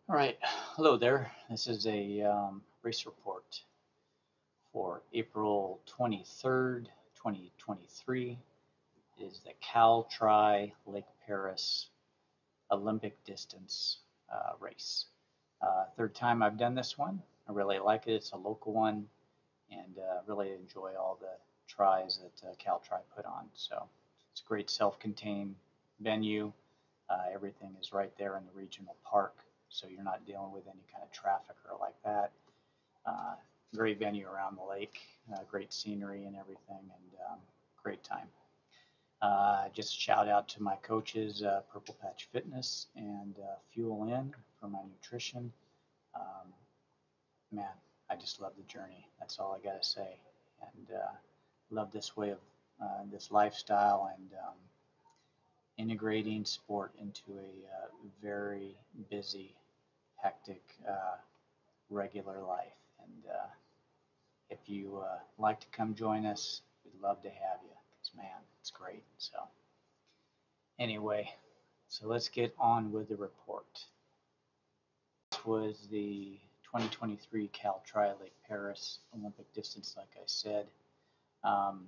All right, hello there. This is a race report for April 23rd, 2023. It is the Cal Tri Lake Perris Olympic distance race. Third time I've done this one. I really like it. It's a local one and really enjoy all the tries that Cal Tri put on. So it's a great self-contained venue. Everything is right there in the regional park, so you're not dealing with any kind of traffic or like that. Uh, Great venue around the lake, great scenery and everything, and great time. Just a shout out to my coaches, Purple Patch Fitness and Fuel In for my nutrition. Um, Man, I just love the journey. That's all I gotta say, and love this way of this lifestyle and integrating sport into a very busy, hectic, regular life. And if you like to come join us, we'd love to have you because, man, it's great. So, anyway, so let's get on with the report. This was the 2023 Cal Tri Lake Perris Olympic distance, like I said. Um,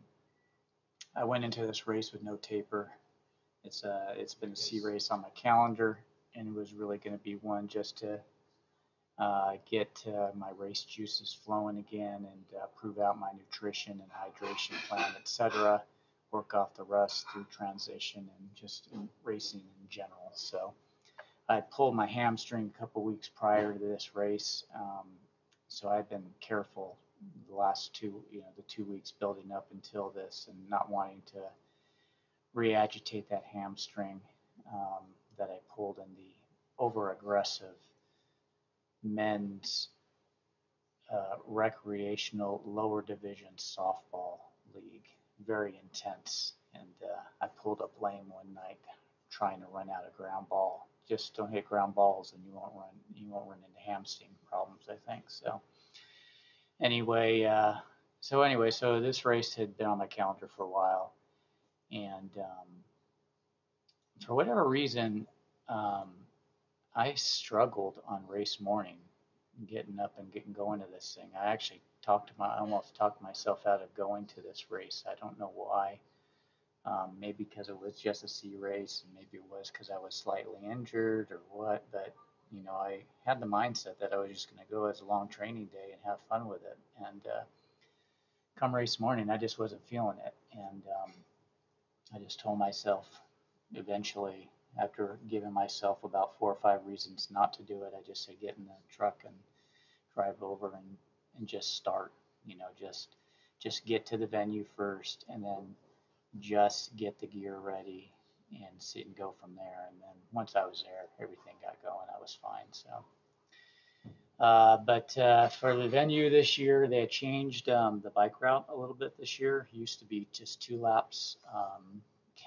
I went into this race with no taper. It's been a C race on my calendar, and it was really going to be one just to get my race juices flowing again and prove out my nutrition and hydration plan, etc. Work off the rust through transition and just in racing in general. So I pulled my hamstring a couple weeks prior to this race, so I've been careful the last the 2 weeks building up until this, and not wanting to re-agitate that hamstring um, that I pulled in the over-aggressive men's recreational lower division softball league. Very intense, and I pulled up lame one night trying to run out a ground ball. Just don't hit ground balls, and you won't run. You won't run into hamstring problems, I think. So anyway, so this race had been on my calendar for a while, and for whatever reason, um, I struggled on race morning, getting up and getting going to this thing. I actually almost talked myself out of going to this race. I don't know why. Maybe because it was just a C race, and maybe it was because I was slightly injured or what. But I had the mindset that I was just going to go as a long training day and have fun with it. And come race morning, I just wasn't feeling it, and I just told myself eventually, after giving myself about 4 or 5 reasons not to do it, I just said get in the truck and drive over and just start. Just get to the venue first, and then just get the gear ready and sit and go from there. And then once I was there, everything got going. I was fine. So, but for the venue this year, they had changed the bike route a little bit this year. It used to be just 2 laps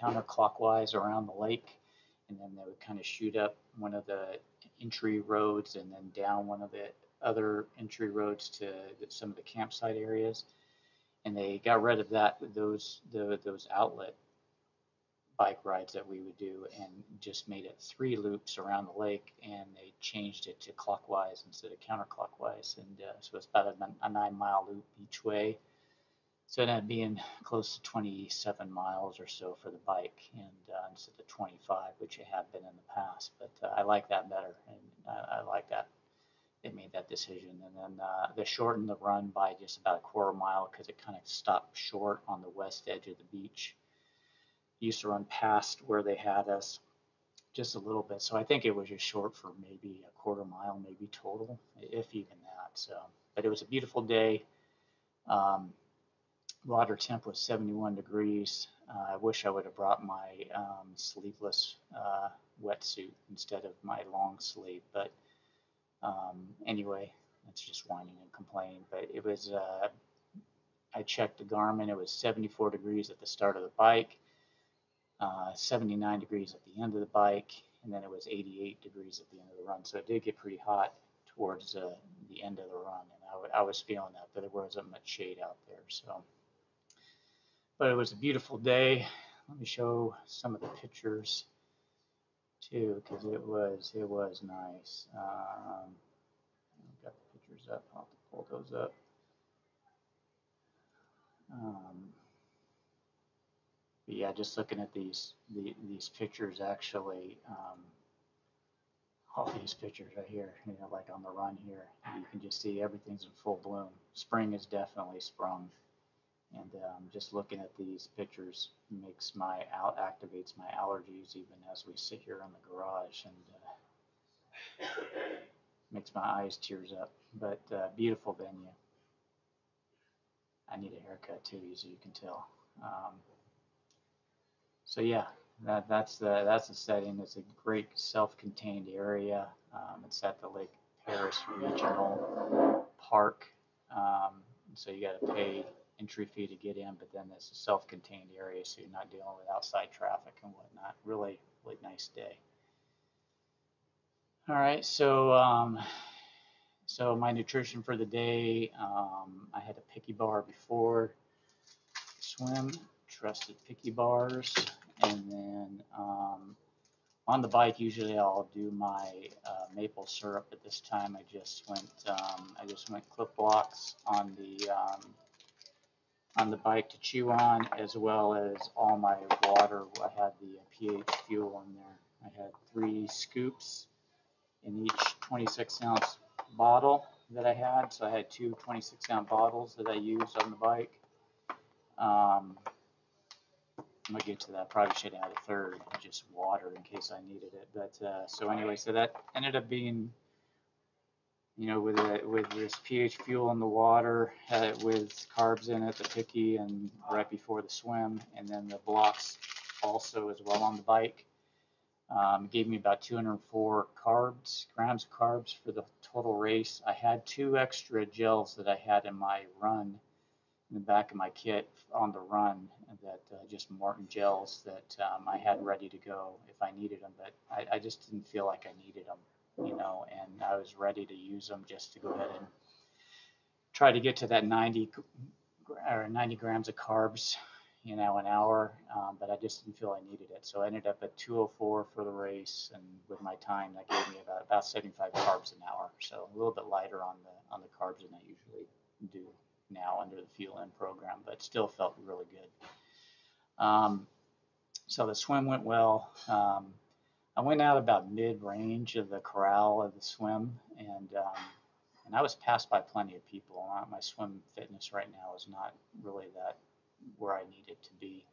counterclockwise around the lake, and then they would kind of shoot up one of the entry roads and then down one of the other entry roads to some of the campsite areas. And they got rid of those outlet bike rides that we would do and just made it 3 loops around the lake, and they changed it to clockwise instead of counterclockwise, and so it's about a 9 mile loop each way, so it ended up being close to 27 miles or so for the bike, and instead of 25, which it had been in the past. But I like that better, and I like that they made that decision. And then they shortened the run by just about a quarter mile because it kind of stopped short on the west edge of the beach. Used to run past where they had us just a little bit. So I think it was just short for maybe a quarter mile, maybe total, if even that. So, but it was a beautiful day. Um, Water temp was 71 degrees. I wish I would have brought my sleeveless wetsuit instead of my long sleeve. But anyway, that's just whining and complaining. But it was, I checked the Garmin, it was 74 degrees at the start of the bike, 79 degrees at the end of the bike, and then it was 88 degrees at the end of the run. So it did get pretty hot towards the end of the run, and I was feeling that, but there wasn't much shade out there. So, but it was a beautiful day. Let me show some of the pictures too, because it was nice. I've got the pictures up. I'll have to pull those up. But yeah, just looking at these pictures actually, all these pictures right here, like on the run here, you can just see everything's in full bloom. Spring is definitely sprung, and just looking at these pictures activates my allergies even as we sit here in the garage, and makes my eyes tears up. But beautiful venue. I need a haircut too, as you can tell. So yeah, that's the setting. It's a great self-contained area. It's at the Lake Perris Regional Park. So you got to pay entry fee to get in, but then it's a self-contained area, so you're not dealing with outside traffic and whatnot. Really, really nice day. All right, so my nutrition for the day, I had a picky bar before swim, trusted picky bars, and then on the bike usually I'll do my maple syrup, but this time I just went clip blocks on the bike to chew on, as well as all my water. I had the pH fuel in there. I had 3 scoops in each 26-ounce bottle that I had, so I had 2 26-ounce bottles that I used on the bike. I'm gonna get to that. Probably should add a third, just water in case I needed it. But so anyway, so that ended up being, with this pH fuel in the water, with carbs in it, the picky, and right before the swim, and then the blocks also as well on the bike. Gave me about 204 grams of carbs for the total race. I had 2 extra gels that I had in my run, in the back of my kit on the run, that just Morton gels that I had ready to go if I needed them, but I just didn't feel like I needed them, and I was ready to use them just to go ahead and try to get to that 90 grams of carbs, an hour, but I just didn't feel I needed it. So I ended up at 204 for the race, and with my time, that gave me about 75 carbs an hour. So a little bit lighter on the carbs than I usually do now under the Fuel In program, but still felt really good. So the swim went well. I went out about mid-range of the corral of the swim, and I was passed by plenty of people. My swim fitness right now is not really that where I need it to be.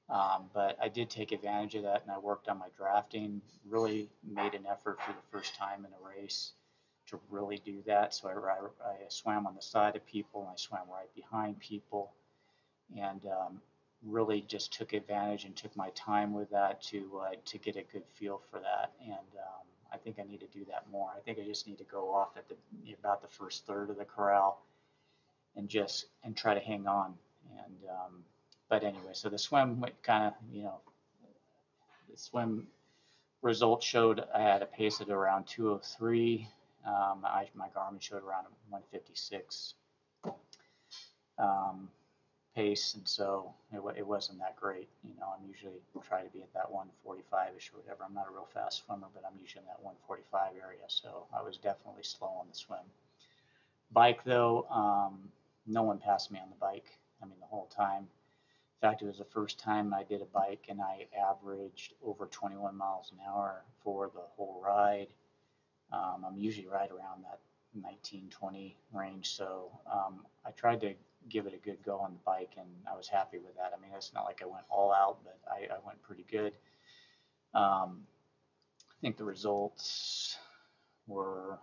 But I did take advantage of that, and I worked on my drafting, really made an effort for the first time in a race to really do that. So I swam on the side of people, and I swam right behind people, and really just took advantage and took my time with that to get a good feel for that. And I think I need to do that more. I think I just need to go off at about the first third of the corral and try to hang on. And but anyway, so the swim went kind of, the swim results showed I had a pace at around 203. My Garmin showed around 156 pace, and so it wasn't that great. I'm usually try to be at that 145ish or whatever. I'm not a real fast swimmer, but I'm usually in that 145 area, so I was definitely slow on the swim. Bike though, no one passed me on the bike. I mean, the whole time. In fact, it was the first time I did a bike, and I averaged over 21 miles an hour for the whole ride. I'm usually right around that 19-20 range, so I tried to give it a good go on the bike, and I was happy with that. I mean, it's not like I went all out, but I went pretty good. I think the results were,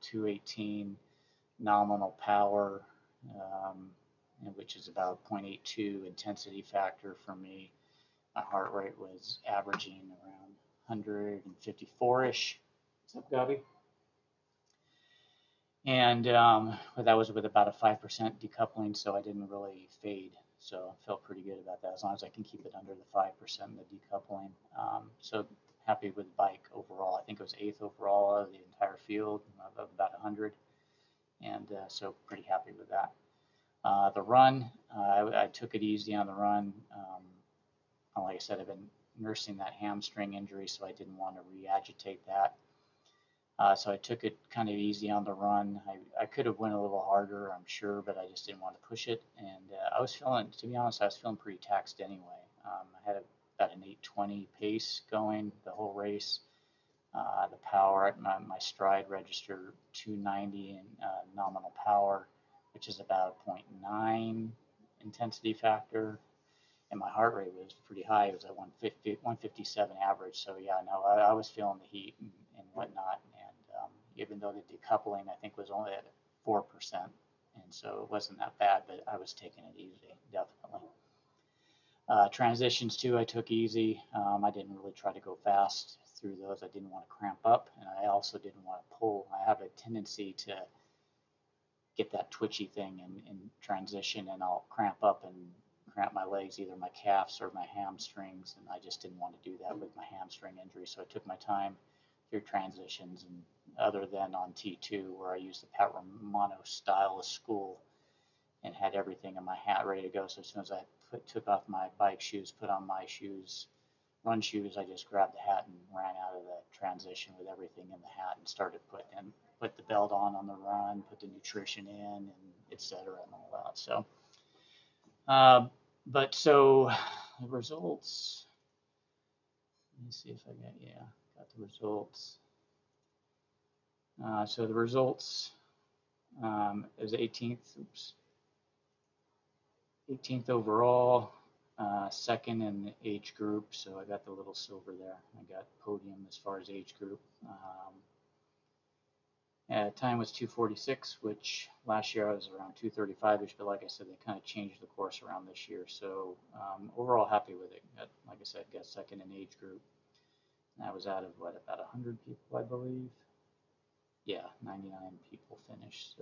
218 nominal power, which is about 0.82 intensity factor for me. My heart rate was averaging around 154-ish. What's up, Gabby? And that was with about a 5% decoupling, so I didn't really fade. So I felt pretty good about that, as long as I can keep it under the 5% in the decoupling. So happy with the bike overall. I think it was 8th overall of the entire field of about 100, and so pretty happy with that. The run, I took it easy on the run. Like I said, I've been nursing that hamstring injury, so I didn't want to re-agitate that. So I took it kind of easy on the run. I could have went a little harder, I'm sure, but I just didn't want to push it. And I was feeling, to be honest, I was feeling pretty taxed anyway. I had about an 8:20 pace going the whole race. The power, my stride registered 290 in nominal power, which is about a zero .9 intensity factor. And my heart rate was pretty high. It was at 150, 157 average. So yeah, no, I was feeling the heat and whatnot. And even though the decoupling I think was only at 4%, and so it wasn't that bad, but I was taking it easy, definitely. Transitions too, I took easy. I didn't really try to go fast through those. I didn't want to cramp up, and I also didn't want to pull. I have a tendency to get that twitchy thing in transition, and I'll cramp up and cramp my legs, either my calves or my hamstrings, and I just didn't want to do that with my hamstring injury. So I took my time through transitions, and other than on T2 where I used the Pat Romano style of school and had everything in my hat ready to go. So as soon as I took off my bike shoes, put on my shoes, run shoes, I just grabbed the hat and ran out of the transition with everything in the hat and started put the belt on the run, put the nutrition in, and etc. and all that. So, but so the results. Let me see if I got the results. So the results is 18th. Oops. 18th overall, second in the age group, so I got the little silver there. I got podium as far as age group. Time was 2:46, which last year I was around 2:35ish, but like I said, they kind of changed the course around this year. So overall happy with it. Like I said, got second in age group. And that was out of about 100 people, I believe. Yeah, 99 people finished.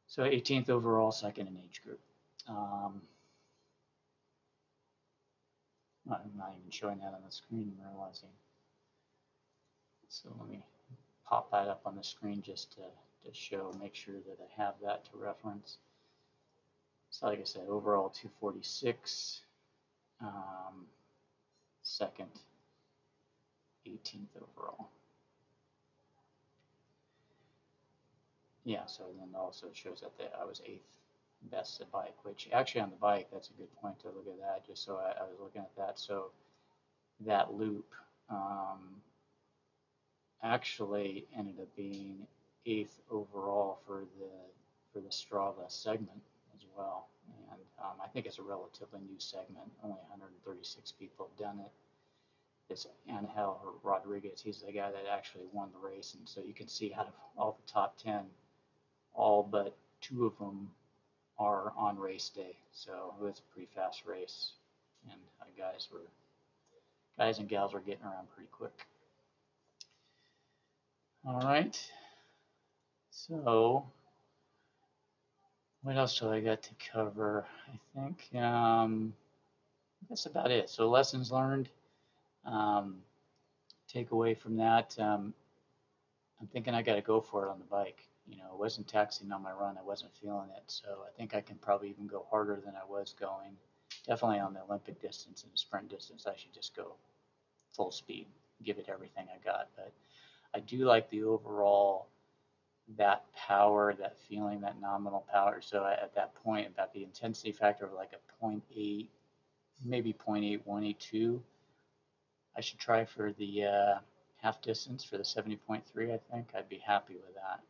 So 18th overall, second in age group. I'm not even showing that on the screen, I'm realizing. So let me pop that up on the screen just to show, make sure that I have that to reference. So like I said, overall 246, second, 18th overall. Yeah, so then also it shows that I was 8th best at bike, which actually on the bike, that's a good point to look at that, just so I was looking at that. So that loop actually ended up being 8th overall for the Strava segment as well. And I think it's a relatively new segment. Only 136 people have done it. It's Angel Rodriguez. He's the guy that actually won the race. And so you can see out of all the top 10, all but 2 of them are on race day. So it was a pretty fast race. And guys and gals were getting around pretty quick. All right. So what else do I got to cover? I think that's about it. So lessons learned. Take away from that. I'm thinking I got to go for it on the bike. You know, it wasn't taxing on my run. I wasn't feeling it. So I think I can probably even go harder than I was going. Definitely on the Olympic distance and the sprint distance, I should just go full speed, give it everything I got. But I do like the overall, that power, that feeling, that nominal power. So at that point, about the intensity factor of like a 0.8, maybe 0.8182, I should try for the half distance for the 70.3. I think I'd be happy with that.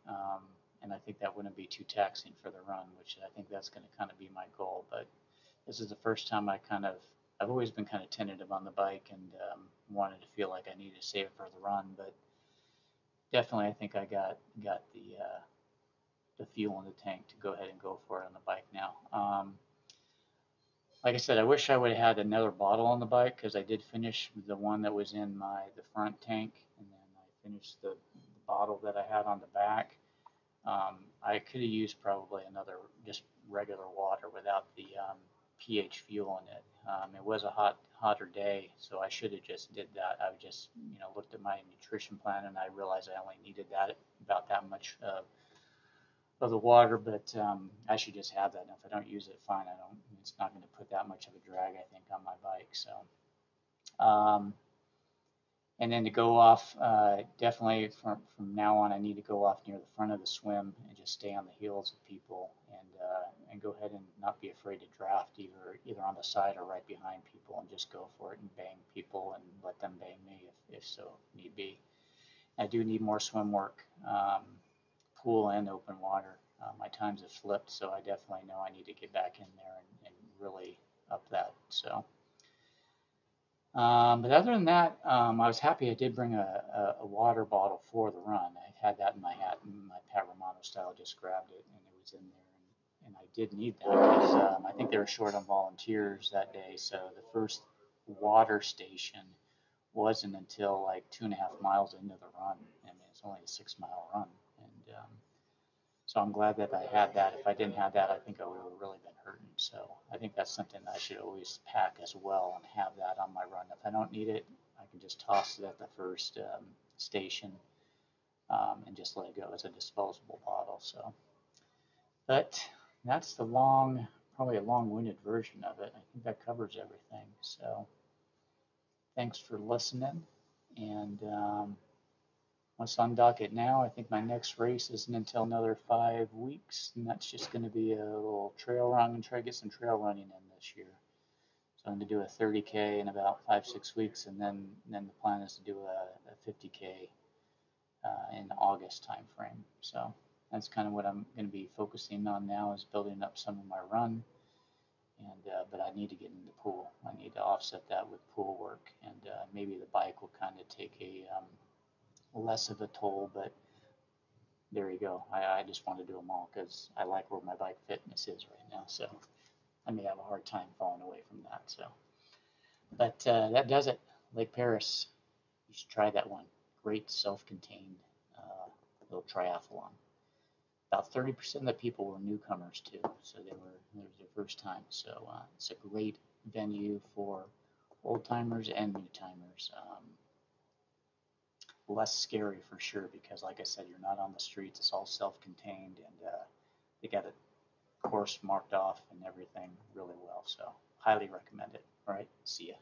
And I think that wouldn't be too taxing for the run, which I think that's going to kind of be my goal. But this is the first time I've always been kind of tentative on the bike and wanted to feel like I needed to save it for the run. But definitely, I think I got the fuel in the tank to go ahead and go for it on the bike now. Like I said, I wish I would have had another bottle on the bike because I did finish the one that was in the front tank, and then I finished the bottle that I had on the back. I could have used probably another just regular water without the pH fuel in it. It was a hotter day, so I should have just did that. I just looked at my nutrition plan and I realized I only needed about that much of the water, but I should just have that. And if I don't use it, fine. It's not going to put that much of a drag, I think, on my bike. So Um, and then to go off, definitely from now on, I need to go off near the front of the swim and just stay on the heels of people and go ahead and not be afraid to draft either on the side or right behind people and just go for it and bang people and let them bang me if so need be. I do need more swim work, pool and open water. My times have flipped, so I definitely know I need to get back in there and really up that. So. But other than that, I was happy I did bring a water bottle for the run. I had that in my hat, and my Pat Romano style just grabbed it, and it was in there. And I did need that because I think they were short on volunteers that day. So the first water station wasn't until like 2.5 miles into the run. I mean, it's only a 6 mile run. And so I'm glad that I had that. If I didn't have that, I think I would have really been hurting. So I think that's something that I should always pack as well and have that on my run. If I don't need it, I can just toss it at the first station and just let it go as a disposable bottle. So, but that's probably a long-winded version of it. I think that covers everything. So thanks for listening. And what's on docket now? I think my next race isn't until another 5 weeks, and that's just going to be a little trail run and try to get some trail running in this year. So I'm going to do a 30K in about 5-6 weeks, and then the plan is to do a 50K in August time frame. So that's kind of what I'm going to be focusing on now, is building up some of my run. And but I need to get in the pool. I need to offset that with pool work, and maybe the bike will kind of take a less of a toll, but there you go. I just want to do them all because I like where my bike fitness is right now. So I may have a hard time falling away from that. So, but that does it. Lake Perris. You should try that one. Great self-contained little triathlon. About 30% of the people were newcomers too, so it was their first time. So it's a great venue for old timers and new timers. Less scary for sure because, like I said, you're not on the streets. It's all self-contained, and they got a course marked off and everything really well. So highly recommend it. All right, see ya.